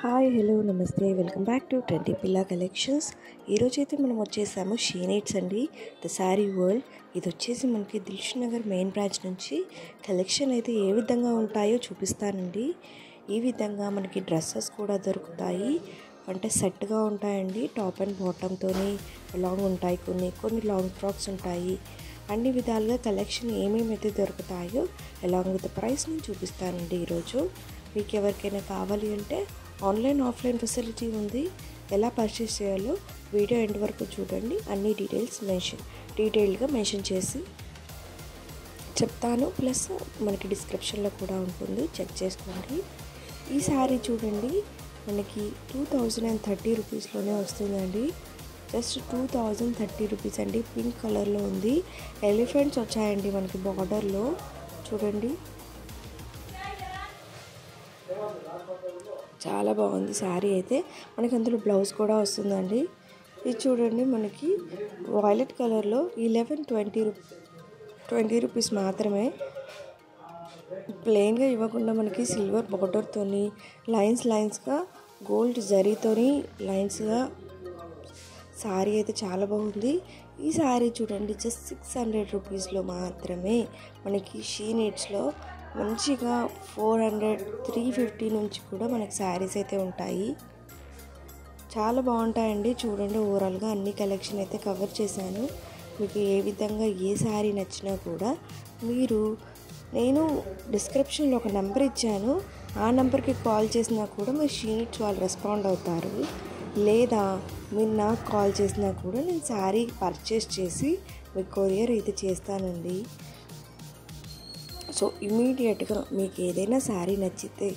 Hi hello నమస్తే welcome back to trendy పిల్లా collections. ఈరోజైతే మనం వచ్చేసాము షీనేట్స్ అండి, ద శారీ వరల్డ్. ఇది వచ్చేసి మనకి దిల్షుక్ నగర్ మెయిన్ బ్రాంచ్ నుంచి కలెక్షన్ అయితే ఏ విధంగా ఉంటాయో చూపిస్తానండి. ఈ విధంగా మనకి డ్రెస్సెస్ కూడా దొరుకుతాయి, అంటే సెట్గా ఉంటాయండి. టాప్ అండ్ బాటమ్తోని లాంగ్ ఉంటాయి, కొన్ని లాంగ్ ఫ్రాక్స్ ఉంటాయి. అన్ని విధాలుగా కలెక్షన్ ఏమేమైతే దొరుకుతాయో అలాంగ్ విత్ ప్రైస్ నేను చూపిస్తానండి. ఈరోజు మీకు ఎవరికైనా కావాలి అంటే ఆన్లైన్ ఆఫ్లైన్ ఫెసిలిటీ ఉంది. ఎలా పర్చేస్ చేయాలో వీడియో ఎండ్ వరకు చూడండి. అన్ని డీటెయిల్గా మెన్షన్ చేసి చెప్తాను. ప్లస్ మనకి డిస్క్రిప్షన్లో కూడా ఉంటుంది, చెక్ చేసుకోండి. ఈ శారీ చూడండి, మనకి 2030 రూపీస్లోనే వస్తుందండి. జస్ట్ 2030 రూపీస్ అండి. పింక్ కలర్లో ఉంది, ఎలిఫెంట్స్ వచ్చాయండి మనకి బార్డర్లో. చూడండి, చాలా బాగుంది శారీ అయితే. మనకి అందులో బ్లౌజ్ కూడా వస్తుందండి. ఇది చూడండి, మనకి వైలెట్ కలర్లో 11-20 రూపీస్ మాత్రమే. ప్లెయిన్గా ఇవ్వకుండా మనకి సిల్వర్ బార్డర్తోని లైన్స్గా గోల్డ్ జరీతోని లైన్స్గా శారీ అయితే చాలా బాగుంది. ఈ శారీ చూడండి, జస్ట్ 600 రూపీస్లో మాత్రమే. మనకి షీనేట్స్లో మంచిగా 400-350 నుంచి కూడా మనకి శారీస్ అయితే ఉంటాయి. చాలా బాగుంటాయండి. చూడండి, ఓవరాల్గా అన్ని కలెక్షన్ అయితే కవర్ చేశాను. మీకు ఏ విధంగా ఏ శారీ నచ్చినా కూడా నేను డిస్క్రిప్షన్లో ఒక నెంబర్ ఇచ్చాను, ఆ నెంబర్కి కాల్ చేసినా కూడా మీ షీనేట్స్ వాళ్ళు రెస్పాండ్ అవుతారు. లేదా మీరు నాకు కాల్ చేసినా కూడా నేను శారీ పర్చేస్ చేసి మీకు కొరియర్ అయితే చేస్తానండి. సో ఇమీడియట్గా మీకు ఏదైనా శారీ నచ్చితే,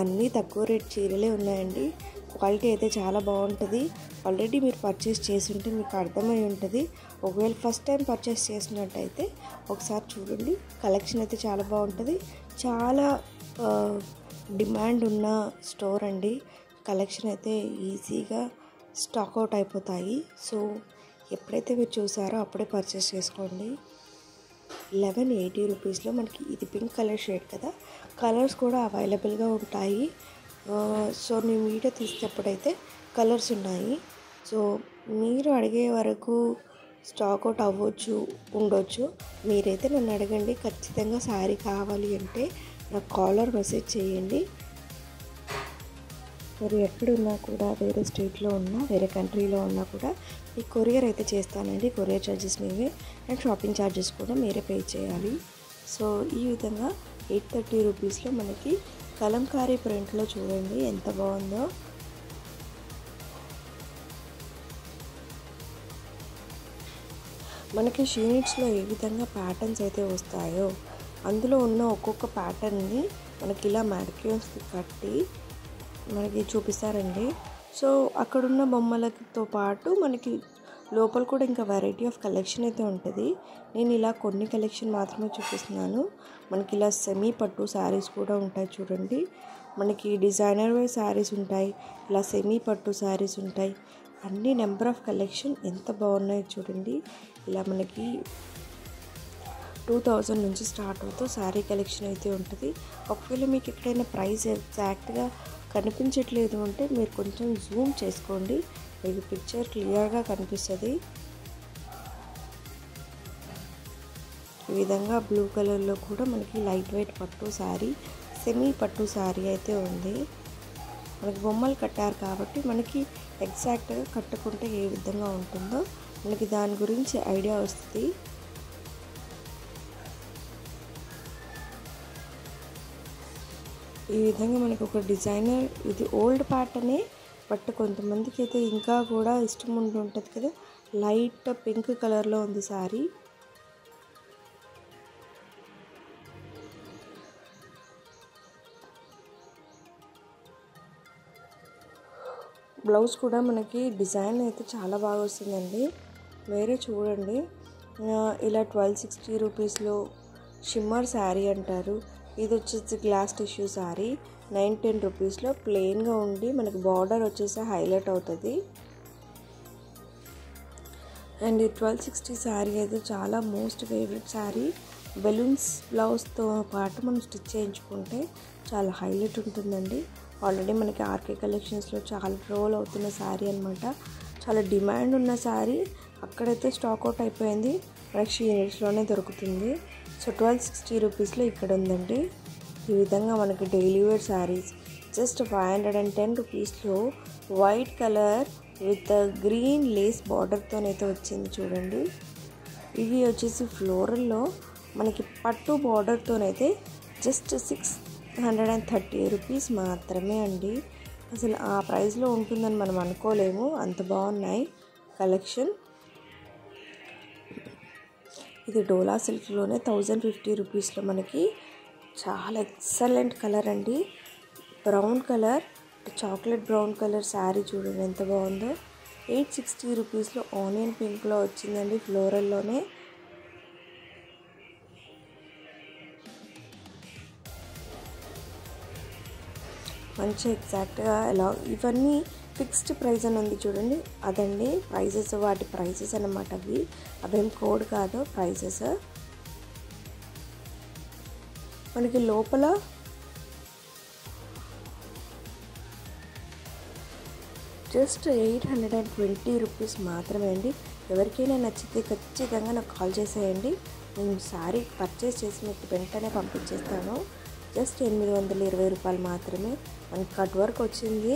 అన్నీ తక్కువ రేట్ చీరలే ఉన్నాయండి. క్వాలిటీ అయితే చాలా బాగుంటుంది. ఆల్రెడీ మీరు పర్చేస్ చేసి ఉంటే మీకు అర్థమై ఉంటుంది. ఒకవేళ ఫస్ట్ టైం పర్చేస్ చేసినట్టయితే ఒకసారి చూడండి. కలెక్షన్ అయితే చాలా బాగుంటుంది. చాలా డిమాండ్ ఉన్న స్టోర్ అండి. కలెక్షన్ అయితే ఈజీగా స్టాక్ అవుట్ అయిపోతాయి. సో ఎప్పుడైతే మీరు చూసారో అప్పుడే పర్చేస్ చేసుకోండి. 1180 రూపీస్లో మనకి ఇది పింక్ కలర్ షేడ్ కదా, కలర్స్ కూడా అవైలబుల్గా ఉంటాయి. సో నేను వీడియో తీసేటప్పుడైతే కలర్స్ ఉన్నాయి. సో మీరు అడిగే వరకు స్టాక్ అవుట్ ఉండొచ్చు. మీరైతే నన్ను అడగండి. ఖచ్చితంగా శారీ కావాలి అంటే నాకు కాలర్ మెసేజ్ చేయండి. మీరు ఎక్కడున్నా కూడా, వేరే స్టేట్లో ఉన్నా, వేరే కంట్రీలో ఉన్నా కూడా ఈ కొరియర్ అయితే చేస్తానండి. కొరియర్ ఛార్జెస్ మీవే అండ్ షాపింగ్ ఛార్జెస్ కూడా మీరే పే చేయాలి. సో ఈ విధంగా 830 రూపీస్లో మనకి కలంకారీ ప్రింట్లో చూడండి ఎంత బాగుందో. మనకి షీట్స్లో ఏ విధంగా ప్యాటర్న్స్ అయితే వస్తాయో, అందులో ఉన్న ఒక్కొక్క ప్యాటర్న్ని మనకి ఇలా మ్యానిక్యూర్స్కి కట్టి మనకి చూపిస్తారండి. సో అక్కడున్న బొమ్మలతో పాటు మనకి లోపల కూడా ఇంకా వెరైటీ ఆఫ్ కలెక్షన్ అయితే ఉంటుంది. నేను ఇలా కొన్ని కలెక్షన్ మాత్రమే చూపిస్తున్నాను. మనకి ఇలా సెమీ పట్టు శారీస్ కూడా ఉంటాయి చూడండి. మనకి డిజైనర్ వేర్ శారీస్ ఉంటాయి, ఇలా సెమీ పట్టు శారీస్ ఉంటాయి. అన్ని నెంబర్ ఆఫ్ కలెక్షన్ ఎంత బాగున్నాయో చూడండి. ఇలా మనకి 2000 నుంచి స్టార్ట్ అవుతూ శారీ కలెక్షన్ అయితే ఉంటుంది. ఒకవేళ మీకు ఎక్కడైనా ప్రైస్ ఎగ్జాక్ట్గా కనిపించట్లేదు అంటే మీరు కొంచెం జూమ్ చేసుకోండి, మీకు పిక్చర్ క్లియర్గా కనిపిస్తుంది. ఈ విధంగా బ్లూ కలర్లో కూడా మనకి లైట్ వెయిట్ పట్టు శారీ, సెమీ పట్టు శారీ అయితే ఉంది. మనకి బొమ్మలు కట్టారు కాబట్టి మనకి ఎగ్జాక్ట్గా కట్టుకుంటే ఏ విధంగా ఉంటుందో మనకి దాని గురించి ఐడియా వస్తుంది. ఈ విధంగా మనకు ఒక డిజైనర్, ఇది ఓల్డ్ ప్యాటర్నే, బట్ కొంతమందికి అయితే ఇంకా కూడా ఇష్టం ఉంటుంది కదా. లైట్ పింక్ కలర్లో ఉంది శారీ. బ్లౌజ్ కూడా మనకి డిజైన్ అయితే చాలా బాగా వస్తుందండి. వేరే చూడండి, ఇలా 1260 రూపీస్లో షిమ్మర్ శారీ అంటారు. ఇది వచ్చేసి గ్లాస్ టిష్యూ శారీ 910 రూపీస్లో ప్లెయిన్గా ఉండి మనకి బార్డర్ వచ్చేసి హైలైట్ అవుతుంది. అండ్ ఈ 1260 శారీ అయితే చాలా మోస్ట్ ఫేవరెట్ శారీ. బెలూన్స్ బ్లౌజ్తో పాటు మనం స్టిచ్ చేయించుకుంటే చాలా హైలైట్ ఉంటుందండి. ఆల్రెడీ మనకి ఆర్కే కలెక్షన్స్లో చాలా రోల్ అవుతున్న శారీ అనమాట. చాలా డిమాండ్ ఉన్న శారీ. అక్కడైతే స్టాక్ అవుట్ అయిపోయింది, మనకి షీనిట్స్లోనే దొరుకుతుంది. సో 1260 రూపీస్లో ఇక్కడ ఉందండి. ఈ విధంగా మనకి డైలీ వేర్ శారీస్ జస్ట్ 510 రూపీస్లో white colour with green lace బార్డర్తోనైతే వచ్చింది చూడండి. ఇవి వచ్చేసి ఫ్లోరల్లో మనకి పట్టు బార్డర్తోనైతే జస్ట్ 630 రూపీస్ మాత్రమే అండి. అసలు ఆ ప్రైస్లో ఉంటుందని మనం అనుకోలేము, అంత బాగున్నాయి కలెక్షన్. ఇది డోలా సిల్క్లోనే 1050 రూపీస్లో మనకి చాలా ఎక్సలెంట్ కలర్ అండి. Brown colour, chocolate brown colour sari చూడండి ఎంత బాగుందో. 860 రూపీస్లో ఆనియన్ పింక్లో వచ్చిందండి ఫ్లోరల్లోనే. మంచి ఎగ్జాక్ట్గా ఎలా ఇవన్నీ ఫిక్స్డ్ ప్రైస్ అని ఉంది చూడండి, అదండి ప్రైజెస్, వాటి ప్రైజెస్ అన్నమాట. అవేం కోడ్ కాదు, ప్రైజెస్. మనకి లోపల జస్ట్ 820 రూపీస్ మాత్రమే అండి. ఎవరికైనా నచ్చితే ఖచ్చితంగా నాకు కాల్ చేసేయండి, నేను శారీ పర్చేస్ చేసి మీకు వెంటనే పంపించేస్తాను. జస్ట్ 820 రూపాయలు మాత్రమే. మనకి కట్ వర్క్ వచ్చింది.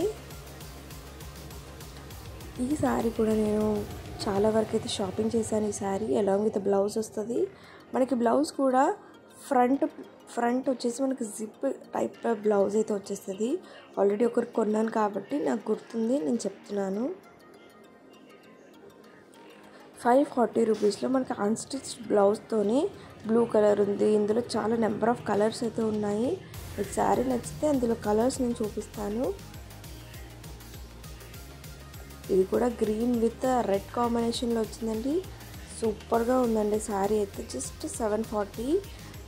ఈ శారీ కూడా నేను చాలా వరకు అయితే షాపింగ్ చేశాను. ఈ శారీ అలాంగ్ విత్ బ్లౌజ్ వస్తుంది. మనకి బ్లౌజ్ కూడా ఫ్రంట్ వచ్చేసి మనకి జిప్ టైప్ బ్లౌజ్ అయితే వచ్చేస్తుంది. ఆల్రెడీ ఒకరు కొన్నాను కాబట్టి నాకు గుర్తుంది, నేను చెప్తున్నాను. 540 రూపీస్లో మనకి అన్స్టిచ్డ్ బ్లౌజ్తోని బ్లూ కలర్ ఉంది. ఇందులో చాలా నెంబర్ ఆఫ్ కలర్స్ అయితే ఉన్నాయి. మీకు శారీ నచ్చితే అందులో కలర్స్ నేను చూపిస్తాను. ఇది కూడా గ్రీన్ విత్ రెడ్ కాంబినేషన్లో వచ్చిందండి. సూపర్గా ఉందండి శారీ అయితే. జస్ట్ 740.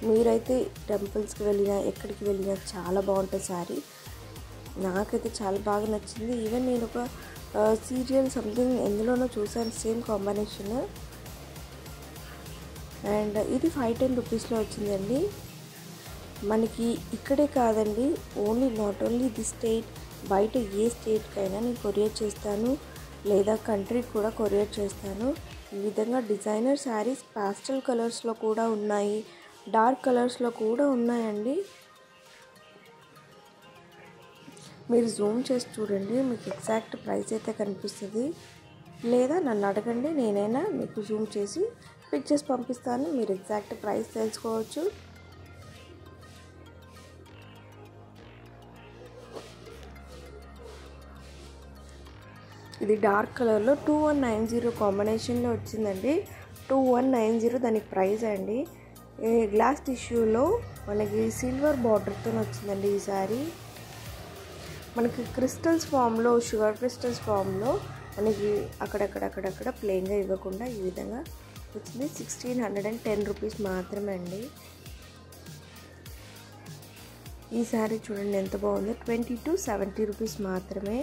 మీరైతే టెంపుల్స్కి వెళ్ళినా ఎక్కడికి వెళ్ళినా చాలా బాగుంటుంది శారీ. నాకైతే చాలా బాగా నచ్చింది. ఈవెన్ నేను ఒక సీరియల్ సంథింగ్ ఎందులోనో చూసాను సేమ్ కాంబినేషన్. అండ్ ఇది 510 రూపీస్లో వచ్చిందండి. మనకి ఇక్కడే కాదండి, నాట్ ఓన్లీ ది స్టేట్, బయట ఏ స్టేట్కైనా నేను కొరియర్ చేస్తాను, లేదా కంట్రీకి కూడా కొరియర్ చేస్తాను. ఈ విధంగా డిజైనర్ శారీస్ పాస్టల్ కలర్స్లో కూడా ఉన్నాయి, డార్క్ కలర్స్లో కూడా ఉన్నాయండి. మీరు జూమ్ చేసి చూడండి, మీకు ఎగ్జాక్ట్ ప్రైస్ అయితే కనిపిస్తుంది. లేదా నన్ను అడగండి, నేనైనా మీకు జూమ్ చేసి పిక్చర్స్ పంపిస్తాను, మీరు ఎగ్జాక్ట్ ప్రైస్ తెలుసుకోవచ్చు. ఇది డార్క్ కలర్లో 2190 కాంబినేషన్లో వచ్చిందండి. 2190 దానికి ప్రైస్ అండి. గ్లాస్ టిష్యూలో మనకి సిల్వర్ బార్డర్తో వచ్చిందండి ఈ సారీ. మనకి క్రిస్టల్స్ ఫామ్లో, షుగర్ క్రిస్టల్స్ ఫామ్లో మనకి అక్కడక్కడ ప్లెయిన్గా ఇవ్వకుండా ఈ విధంగా వచ్చింది. 1610 రూపీస్ మాత్రమే అండి. ఈ శారీ చూడండి ఎంత బాగుందో. 2270 రూపీస్ మాత్రమే.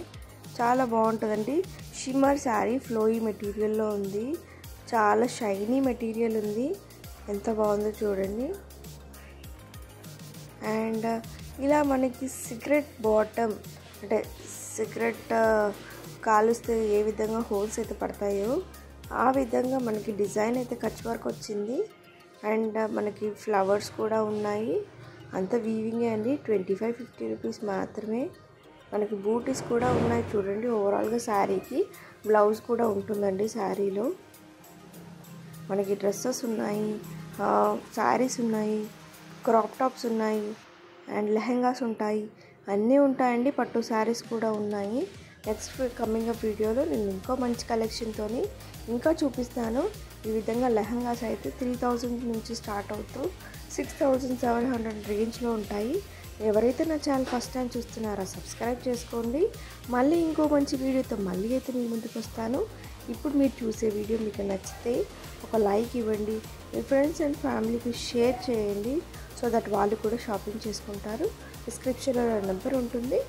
చాలా బాగుంటుందండి. షిమ్మర్ శారీ ఫ్లోయీ మెటీరియల్లో ఉంది, చాలా షైనీ మెటీరియల్ ఉంది. ఎంత బాగుందో చూడండి. అండ్ ఇలా మనకి సిగరెట్ బాటమ్, అంటే సిగరెట్ కాలుస్తే ఏ విధంగా హోల్స్ అయితే పడతాయో ఆ విధంగా మనకి డిజైన్ అయితే కచ్ వర్క్ వచ్చింది. అండ్ మనకి ఫ్లవర్స్ కూడా ఉన్నాయి. అంత వీవింగే అండి. 2550 రూపీస్ మాత్రమే. మనకి బూటీస్ కూడా ఉన్నాయి చూడండి. ఓవరాల్గా శారీకి బ్లౌజ్ కూడా ఉంటుందండి. శారీలో మనకి డ్రెస్సెస్ ఉన్నాయి, శారీస్ ఉన్నాయి, క్రాప్ టాప్స్ ఉన్నాయి, అండ్ లెహెంగాస్ ఉంటాయి, అన్నీ ఉంటాయండి. పట్టు శారీస్ కూడా ఉన్నాయి. నెక్స్ట్ కమింగ్ అప్ వీడియోలో నేను ఇంకో మంచి కలెక్షన్తో ఇంకా చూపిస్తాను. ఈ విధంగా లెహంగాస్ అయితే 3000 నుంచి స్టార్ట్ అవుతూ 6700 రేంజ్లో ఉంటాయి. ఎవరైతే నా ఛానల్ ఫస్ట్ టైం చూస్తున్నారో సబ్స్క్రైబ్ చేసుకోండి. మళ్ళీ ఇంకో మంచి వీడియోతో మళ్ళీ అయితే మీ ముందుకు వస్తాను. ఇప్పుడు మీరు చూసే వీడియో మీకు నచ్చితే ఒక లైక్ ఇవ్వండి, మీ ఫ్రెండ్స్ అండ్ ఫ్యామిలీకి షేర్ చేయండి, సో దట్ వాళ్ళు కూడా షాపింగ్ చేసుకుంటారు. డిస్క్రిప్షన్లో నెంబర్ ఉంటుంది.